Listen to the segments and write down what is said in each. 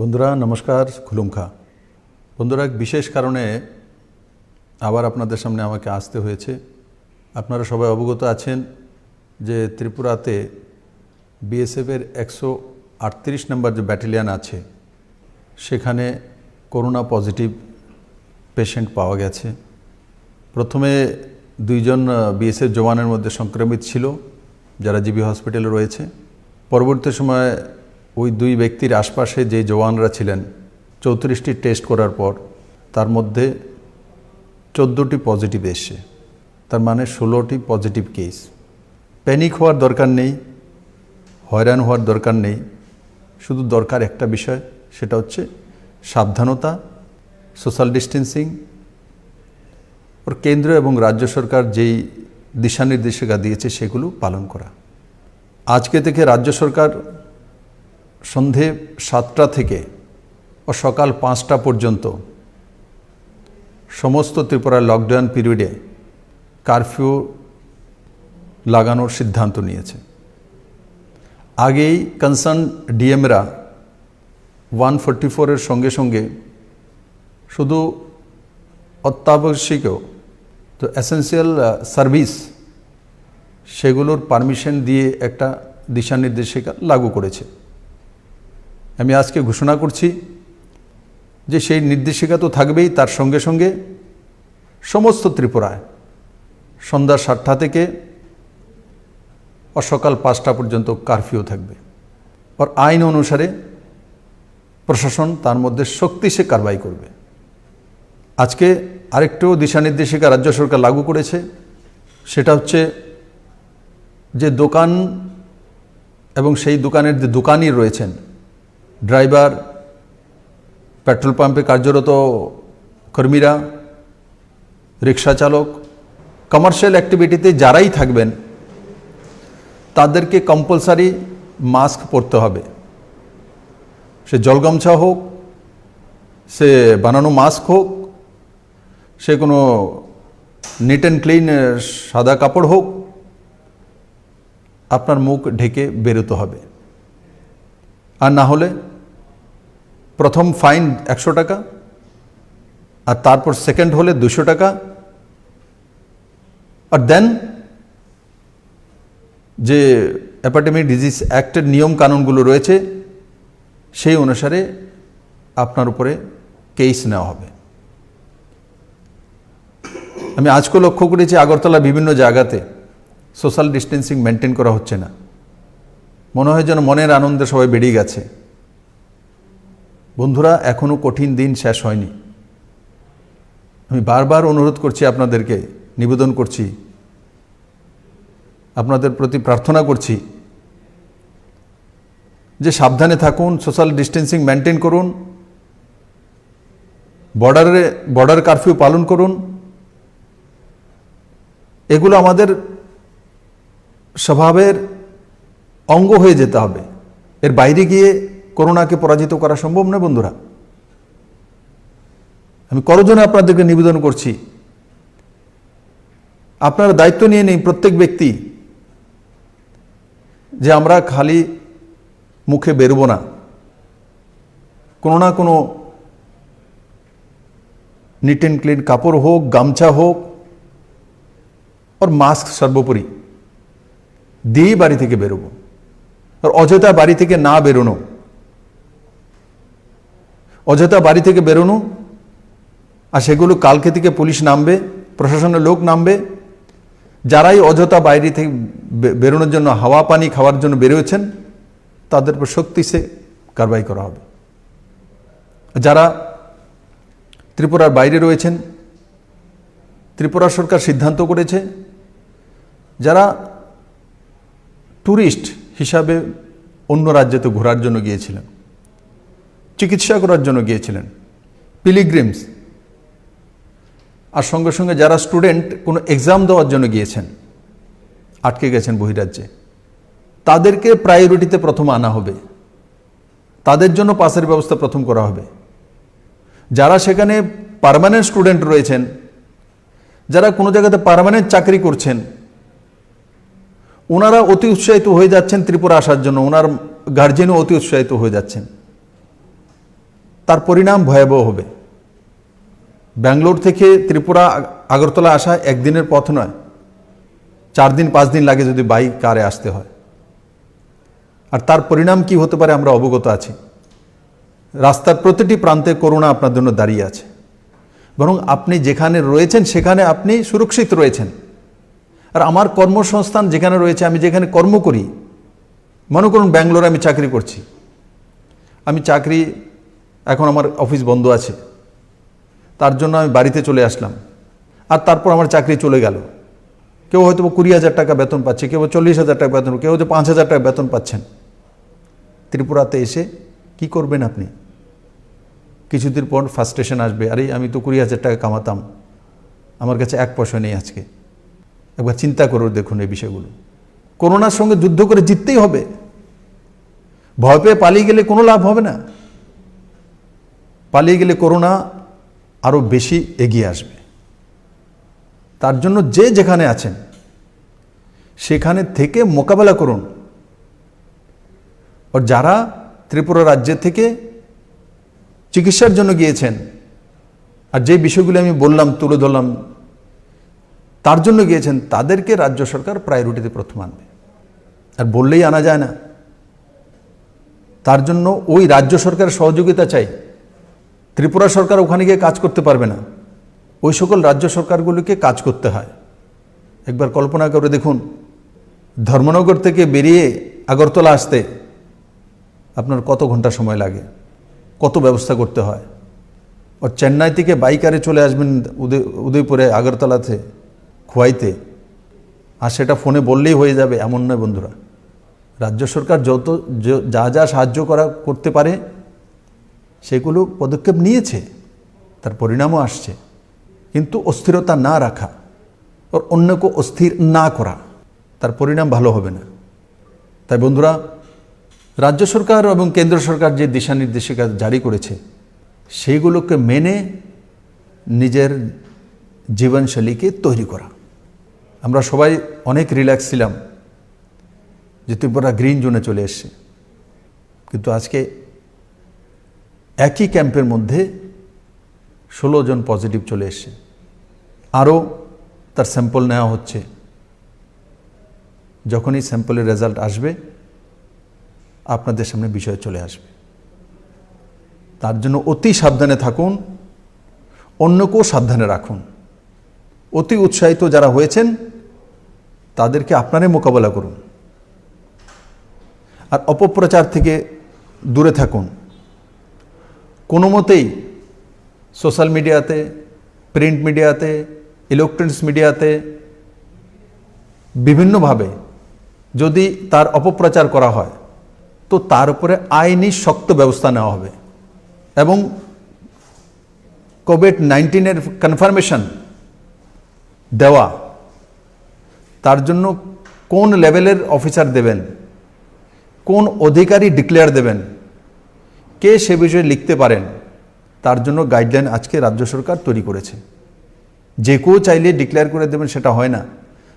বন্ধুরা নমস্কার, খুলুমখা। বন্ধুরা, এক বিশেষ কারণে আবার আপনাদের সামনে আমাকে আসতে হয়েছে। আপনারা সবাই অবগত আছেন যে ত্রিপুরাতে বিএসএফের 138 নম্বর যে ব্যাটালিয়ন আছে সেখানে করোনা পজিটিভ পেশেন্ট পাওয়া গেছে। প্রথমে 2 জন বিএসএফ জওয়ানের মধ্যে সংক্রমিত ছিল যারা জিবি হসপিটালে রয়েছে। পরবর্তী সময়ে ওই 2 ব্যক্তির আশপাশে যে জওয়ানরা ছিলেন 34টি টেস্ট করার পর তার মধ্যে 14টি পজিটিভ এসছে, তার মানে 16টি পজিটিভ কেস। প্যানিক হওয়ার দরকার নেই, হয়রান হওয়ার দরকার নেই, শুধু দরকার একটা বিষয়, সেটা হচ্ছে সাবধানতা, সোশ্যাল ডিস্টেন্সিং, ওর কেন্দ্র এবং রাজ্য সরকার যেই দিশানির্দেশিকা দিয়েছে সেগুলো পালন করা। আজকে থেকে রাজ্য সরকার সন্ধে 7টা থেকে ও সকাল 5টা পর্যন্ত সমস্ত ত্রিপুরার লকডাউন পিরিয়ডে কারফিউ লাগানোর সিদ্ধান্ত নিয়েছে। আগেই কনসার্ন ডিএমরা 144-এর সঙ্গে সঙ্গে শুধু অত্যাবশ্যকীয় তো এসেন্সিয়াল সার্ভিস সেগুলোর পারমিশন দিয়ে একটা দিশানির্দেশিকা লাগু করেছে। আমি আজকে ঘোষণা করছি যে সেই নির্দেশিকা তো থাকবেই, তার সঙ্গে সঙ্গে সমস্ত ত্রিপুরায় সন্ধ্যা 7টা থেকে ও সকাল 5টা পর্যন্ত কারফিউ থাকবে। আর আইন অনুসারে প্রশাসন তার মধ্যে শক্তিশালী কারবাই করবে। আজকে আরেকটু দিশানির্দেশিকা রাজ্য সরকার লাগু করেছে, সেটা হচ্ছে যে দোকান এবং সেই দোকানের যে দোকানি রয়েছেন, ড্রাইভার, পেট্রোল পাম্পে কার্যরত কর্মীরা, রিক্সা চালক, কমার্শিয়াল অ্যাক্টিভিটিতে যারাই থাকবেন তাদেরকে কম্পালসারি মাস্ক পরতে হবে। সে জলগামছা হোক, সে বানানো মাস্ক হোক, সে কোনো নিট অ্যান্ড ক্লিন সাদা কাপড় হোক, আপনার মুখ ঢেকে বেরোতে হবে। আর না হলে প্রথম ফাইন 100 টাকা, আর তারপর সেকেন্ড হলে 200 টাকা। আর দেন যে এপিডেমিক ডিজিজ অ্যাক্টের নিয়ম কানুনগুলো রয়েছে সেই অনুসারে আপনার উপরে কেস নেওয়া হবে। আমি আজকে লক্ষ্য করেছি আগরতলা বিভিন্ন জায়গাতে সোশ্যাল ডিস্টেন্সিং মেনটেন করা হচ্ছে না। মনে হয় যেন মনের আনন্দে সবাই বেরিয়ে গেছে। বন্ধুরা, এখনও কঠিন দিন শেষ হয়নি। আমি বারবার অনুরোধ করছি, আপনাদেরকে নিবেদন করছি, আপনাদের প্রতি প্রার্থনা করছি যে সাবধানে থাকুন, সোশ্যাল ডিস্টেন্সিং মেনটেন করুন, বর্ডার কারফিউ পালন করুন। এগুলো আমাদের স্বভাবের অঙ্গ হয়ে যেতে হবে। এর বাইরে গিয়ে করোনাকে পরাজিত করা সম্ভব নয়। বন্ধুরা, আমি করজনে আপনাদেরকে নিবেদন করছি, আপনারা দায়িত্ব নিয়ে নিন প্রত্যেক ব্যক্তি, যে আমরা খালি মুখে বেরোবো না, কোনো না কোনো নিট অ্যান্ড ক্লিন কাপড় হোক, গামছা হোক, আর মাস্ক সর্বোপরি দিয়েই বাড়ি থেকে বেরোবো। আর অযথা বাড়ি থেকে না বেরোনো, অযথা বাড়ি থেকে বেরোনো, আর সেগুলো কালকে থেকে পুলিশ নামবে, প্রশাসনের লোক নামবে। যারাই অযথা বাইরে থেকে বেরোনোর জন্য, হাওয়া পানি খাওয়ার জন্য বেরোয়েছেন, তাদের উপর শক্তিতে কারবাই করা হবে। যারা ত্রিপুরার বাইরে রয়েছেন, ত্রিপুরা সরকার সিদ্ধান্ত করেছে যারা ট্যুরিস্ট হিসাবে অন্য রাজ্যতে ঘোরার জন্য গিয়েছিলেন, চিকিৎসা করার জন্য গিয়েছিলেন, পিলিগ্রিমস, আর সঙ্গে সঙ্গে যারা স্টুডেন্ট কোনো এক্সাম দেওয়ার জন্য গিয়েছেন, আটকে গেছেন বহিরাজ্যে, তাদেরকে প্রায়োরিটিতে প্রথম আনা হবে। তাদের জন্য পাসের ব্যবস্থা প্রথম করা হবে। যারা সেখানে পার্মানেন্ট স্টুডেন্ট রয়েছেন, যারা কোনো জায়গাতে পার্মানেন্ট চাকরি করছেন, ওনারা অতি উৎসাহিত হয়ে যাচ্ছেন ত্রিপুরা আসার জন্য, ওনার গার্জেনও অতি উৎসাহিত হয়ে যাচ্ছেন। তার পরিণাম ভয়াবহ হবে। ব্যাঙ্গালোর থেকে ত্রিপুরা আগরতলা আসা একদিনের পথ নয়, 4 দিন 5 দিন লাগে যদি বাইক কারে আসতে হয়। আর তার পরিণাম কি হতে পারে আমরা অবগত আছি। রাস্তার প্রতিটি প্রান্তে করোনা আপনার জন্য দাঁড়িয়ে আছে। বরং আপনি যেখানে রয়েছেন সেখানে আপনি সুরক্ষিত রয়েছেন। আর আমার কর্মসংস্থান যেখানে রয়েছে, আমি যেখানে কর্ম করি, মনে করুন ব্যাঙ্গালোরে আমি চাকরি করছি, এখন আমার অফিস বন্ধ আছে, তার জন্য আমি বাড়িতে চলে আসলাম, আর তারপর আমার চাকরি চলে গেল। কেউ হয়তো 20,000 টাকা বেতন পাচ্ছে, কেউ 40,000 টাকা বেতন, কেউ হয়তো 5,000 টাকা বেতন পাচ্ছেন। ত্রিপুরাতে এসে কি করবেন আপনি? কিছুদিন পর ফ্রাস্ট্রেশন আসবে, আরে আমি তো 20,000 টাকা কামাতাম, আমার কাছে 1 পয়সা নেই আজকে। একবার চিন্তা করে দেখুন এই বিষয়গুলো। করোনার সঙ্গে যুদ্ধ করে জিততেই হবে। ভয় পেয়ে পালিয়ে গেলে কোনো লাভ হবে না। পালিয়ে গেলে করোনা আরও বেশি এগিয়ে আসবে। তার জন্য যে যেখানে আছেন সেখানে থেকে মোকাবেলা করুন। আর যারা ত্রিপুরা রাজ্যের থেকে চিকিৎসার জন্য গিয়েছেন, আর যে বিষয়গুলো আমি বললাম, তুলে ধরলাম, তার জন্য গিয়েছেন, তাদেরকে রাজ্য সরকার প্রায়োরিটিতে প্রথম আনবে। আর বললেই আনা যায় না, তার জন্য ওই রাজ্য সরকারের সহযোগিতা চাই। ত্রিপুরা সরকার ওখানে গিয়ে কাজ করতে পারবে না, ওই সকল রাজ্য সরকারগুলোকে কাজ করতে হয়। একবার কল্পনা করে দেখুন, ধর্মনগর থেকে বেরিয়ে আগরতলা আসতে আপনার কত ঘন্টা সময় লাগে, কত ব্যবস্থা করতে হয়। আর চেন্নাই থেকে বাইকারে চলে আসবেন উদয়পুরে আগরতলাতে খোয়াইতে, আর সেটা ফোনে বললেই হয়ে যাবে এমন নয় বন্ধুরা। রাজ্য সরকার যা যা সাহায্য করতে পারে সেগুলো পদক্ষেপ নিয়েছে, তার পরিণামও আসছে। কিন্তু অস্থিরতা না রাখা আর অন্যকে অস্থির না করা, তার পরিণাম ভালো হবে না। তাই বন্ধুরা, রাজ্য সরকার এবং কেন্দ্র সরকার যে দিশানির্দেশিকা জারি করেছে সেইগুলোকে মেনে নিজের জীবনশৈলীকে তৈরি করা। আমরা সবাই অনেক রিল্যাক্স ছিলাম যে ত্রিপুরা গ্রিন জোনে চলে এসছে, কিন্তু আজকে একই ক্যাম্পের মধ্যে 16 জন পজিটিভ চলে এসছে। আরও তার স্যাম্পল নেওয়া হচ্ছে। যখনই স্যাম্পলের রেজাল্ট আসবে আপনাদের সামনে বিষয় চলে আসবে। তার জন্য অতি সাবধানে থাকুন, অন্যকেও সাবধানে রাখুন। অতি উৎসাহিত যারা হয়েছেন তাদেরকে আপনারাই মোকাবেলা করুন। আর অপপ্রচার থেকে দূরে থাকুন। কোনো মতেই সোশ্যাল মিডিয়াতে, প্রিন্ট মিডিয়াতে, ইলেকট্রনিক্স মিডিয়াতে বিভিন্নভাবে যদি তার অপপ্রচার করা হয় তো তার উপরে আইনি শক্ত ব্যবস্থা নেওয়া হবে। এবং কোভিড-19 কনফার্মেশন দেওয়া, তার জন্য কোন লেভেলের অফিসার দেবেন, কোন অধিকারী ডিক্লেয়ার দেবেন, কে সে বিষয়ে লিখতে পারেন, তার জন্য গাইডলাইন আজকে রাজ্য সরকার তৈরি করেছে। যে কেউ চাইলে ডিক্লেয়ার করে দেবেন সেটা হয় না।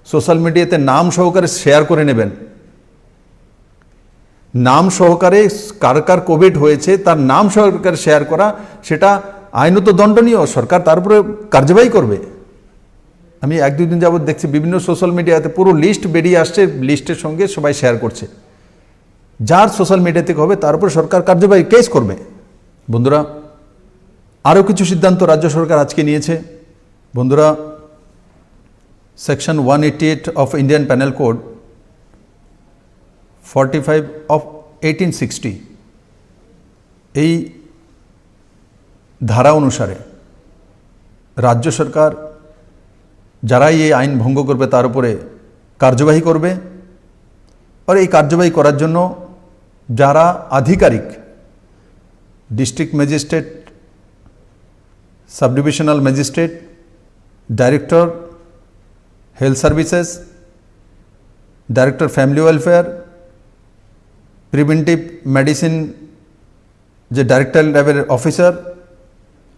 সোশ্যাল মিডিয়াতে নাম সহকারে শেয়ার করে নেবেন। নাম সহকারে কার কার কোভিড হয়েছে তার নাম সহকারে শেয়ার করা, সেটা আইনত দণ্ডনীয়। সরকার তার উপরে কার্যবাহী করবে। আমি 1-2 দিন যাবত দেখছি বিভিন্ন সোশ্যাল মিডিয়াতে পুরো লিস্ট বেরিয়ে আসছে, লিস্টের সঙ্গে সবাই শেয়ার করছে। যার সোশ্যাল মিডিয়া থেকে হবে তার উপর সরকার কার্যবাহী কেস করবে। বন্ধুরা, আরও কিছু সিদ্ধান্ত রাজ্য সরকার আজকে নিয়েছে। বন্ধুরা, section 188 of Indian panel code 45 of 1860 এই ধারা অনুসারে রাজ্য সরকার যারাই এই আইন ভঙ্গ করবে তার উপরে কার্যবাহী করবে। আর এই কার্যবাহী করার জন্য যারা আধিকারিক, district magistrate, sub divisional magistrate, director health services, director family welfare, preventive medicine जो डायरेक्टर लेवल ऑफिसर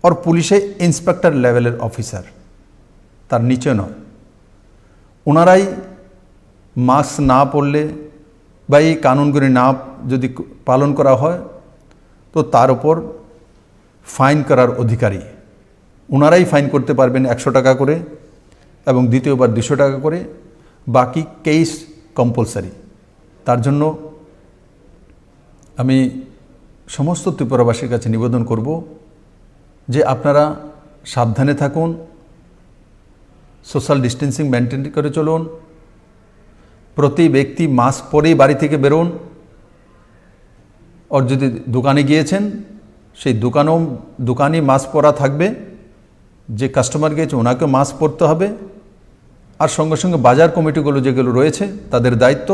और पुलिसे इंस्पेक्टर लेवल ऑफिसर तार नीचे नय ओनाराई मास्क ना पड़ले বা এই কানুনগুলি না যদি পালন করা হয় তো তার উপর ফাইন করার অধিকারী। ওনারাই ফাইন করতে পারবেন 100 টাকা করে এবং দ্বিতীয়বার 200 টাকা করে, বাকি কেস কম্পালসারি। তার জন্য আমি সমস্ত ত্রিপুরাবাসীর কাছে নিবেদন করব যে আপনারা সাবধানে থাকুন, সোশ্যাল ডিস্টেন্সিং মেনটেন করে চলুন, প্রতি ব্যক্তি মাস্ক পরেই বাড়ি থেকে বেরোন। আর যদি দোকানে গিয়েছেন সেই দোকানই মাস্ক পরা থাকবে, যে কাস্টমার গিয়েছে ওনাকে মাস্ক পরতে হবে। আর সঙ্গে সঙ্গে বাজার কমিটিগুলো যেগুলো রয়েছে তাদের দায়িত্ব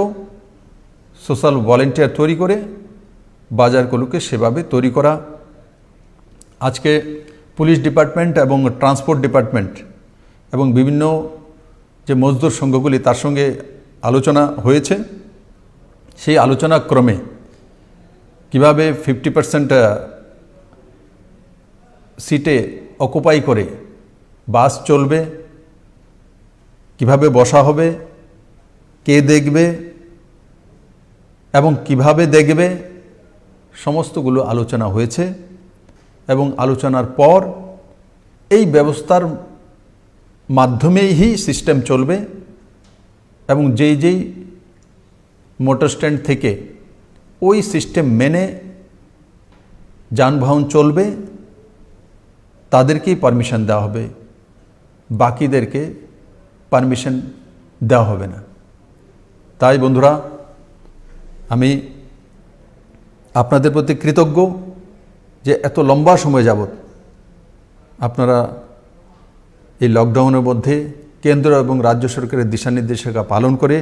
সোশ্যাল ভলেন্টিয়ার তৈরি করে বাজারগুলোকে সেভাবে তৈরি করা। আজকে পুলিশ ডিপার্টমেন্ট এবং ট্রান্সপোর্ট ডিপার্টমেন্ট এবং বিভিন্ন যে মজদুর সংঘগুলি তার সঙ্গে আলোচনা হয়েছে। সেই আলোচনা ক্রমে কিভাবে 50% সিটে অকুপাই করে বাস চলবে, কিভাবে বসা হবে, কে দেখবে এবং কিভাবে দেখবে, সমস্তগুলো আলোচনা হয়েছে। এবং আলোচনার পর এই ব্যবস্থার মাধ্যমেই সিস্টেম চলবে এবং যেই মোটর স্ট্যান্ড থেকে ওই সিস্টেম মেনে যানবাহন চলবে তাদেরকেই পারমিশন দেওয়া হবে, বাকিদেরকে পারমিশন দেওয়া হবে না। তাই বন্ধুরা, আমি আপনাদের প্রতি কৃতজ্ঞ যে এত লম্বা সময় যাবত আপনারা এই লকডাউনের মধ্যে কেন্দ্র এবং রাজ্য সরকারের দিশানির্দেশিকা পালন করে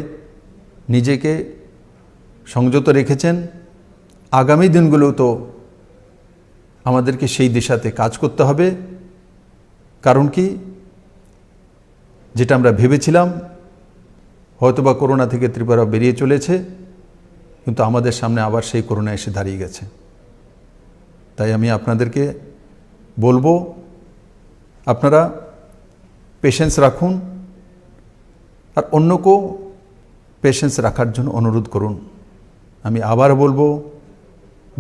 নিজেকে সংযত রেখেছেন। আগামী দিনগুলোও তো আমাদেরকে সেই দিশাতে কাজ করতে হবে। কারণ কি, যেটা আমরা ভেবেছিলাম হয়তোবা করোনা থেকে ত্রিপুরা বেরিয়ে চলেছে, কিন্তু আমাদের সামনে আবার সেই করোনা এসে দাঁড়িয়ে গেছে। তাই আমি আপনাদেরকে বলবো, আপনারা পেশেন্স রাখুন আর অন্যকেও পেশেন্স রাখার জন্য অনুরোধ করুন। আমি আবার বলবো,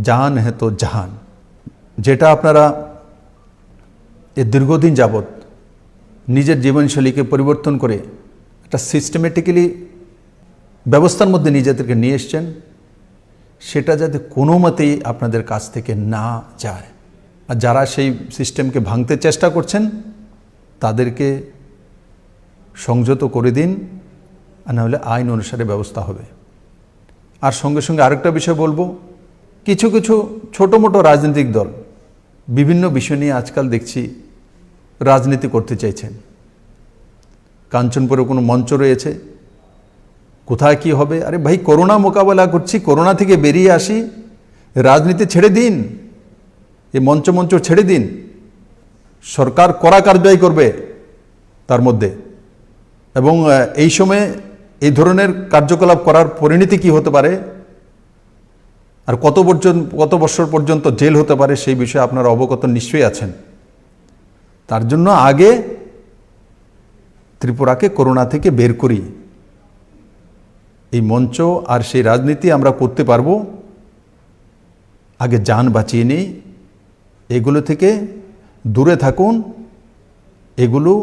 জান হ্যাঁ তো জাহান। যেটা আপনারা এ দীর্ঘদিন যাবৎ নিজের জীবনশৈলীকে পরিবর্তন করে একটা সিস্টেমেটিক্যালি ব্যবস্থার মধ্যে নিজেদেরকে নিয়ে এসছেন, সেটা যাতে কোনো মতেই আপনাদের কাছ থেকে না যায়। আর যারা সেই সিস্টেমকে ভাঙতে চেষ্টা করছেন তাদেরকে সংযত করে দিন, আর নাহলে আইন অনুসারে ব্যবস্থা হবে। আর সঙ্গে সঙ্গে আরেকটা বিষয় বলবো, কিছু কিছু ছোটো মোটো রাজনৈতিক দল বিভিন্ন বিষয় নিয়ে আজকাল দেখছি রাজনীতি করতে চাইছেন। কাঞ্চনপুরে কোনো মঞ্চ রয়েছে, কোথায় কি হবে? আরে ভাই, করোনা মোকাবেলা করছি, করোনা থেকে বেরিয়ে আসি, রাজনীতি ছেড়ে দিন, এই মঞ্চ ছেড়ে দিন। সরকার কড়া কার্যবাহী করবে তার মধ্যে, এবং এই সময়ে এই ধরনের কার্যকলাপ করার পরিণতি কি হতে পারে আর কত বছর পর্যন্ত জেল হতে পারে সেই বিষয়ে আপনারা অবগত নিশ্চয়ই আছেন। তার জন্য আগে ত্রিপুরাকে করোনা থেকে বের করি, এই মঞ্চ আর সেই রাজনীতি আমরা করতে পারবো। আগে জান বাঁচিয়ে নিই, এগুলো থেকে দূরে থাকুন। এগুলো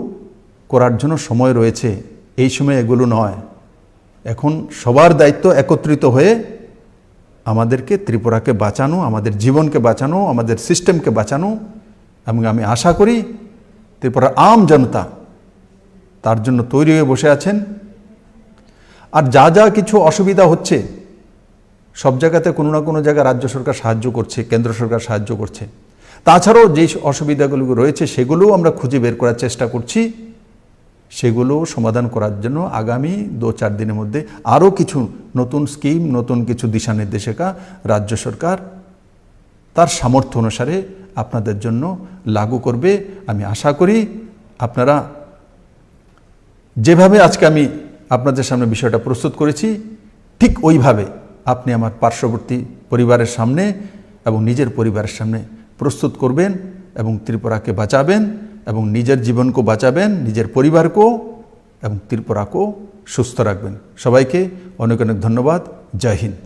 করার জন্য সময় রয়েছে, এই সময় এগুলো নয়। এখন সবার দায়িত্ব একত্রিত হয়ে আমাদেরকে ত্রিপুরাকে বাঁচানো, আমাদের জীবনকে বাঁচানো, আমাদের সিস্টেমকে বাঁচানো। এবং আমি আশা করি ত্রিপুরার আম জনতা তার জন্য তৈরি হয়ে বসে আছেন। আর যা কিছু অসুবিধা হচ্ছে সব জায়গাতে কোনো না কোনো জায়গায় রাজ্য সরকার সাহায্য করছে, কেন্দ্র সরকার সাহায্য করছে। তাছাড়াও যেই অসুবিধাগুলো রয়েছে সেগুলোও আমরা খুঁজে বের করার চেষ্টা করছি। সেগুলো সমাধান করার জন্য আগামী 2-4 দিনের মধ্যে আরও কিছু নতুন স্কিম, নতুন কিছু দিশানির্দেশিকা রাজ্য সরকার তার সামর্থ্য অনুসারে আপনাদের জন্য লাগু করবে। আমি আশা করি আপনারা যেভাবে আজকে আমি আপনাদের সামনে বিষয়টা প্রস্তুত করেছি, ঠিক ওইভাবে আপনি আমার পার্শ্ববর্তী পরিবারের সামনে এবং নিজের পরিবারের সামনে প্রস্তুত করবেন এবং ত্রিপুরাকে বাঁচাবেন এবং নিজের জীবনকেও বাঁচাবেন, নিজের পরিবারকেও এবং ত্রিপুরাকেও সুস্থ রাখবেন। সবাইকে অনেক অনেক ধন্যবাদ। জয় হিন্দ।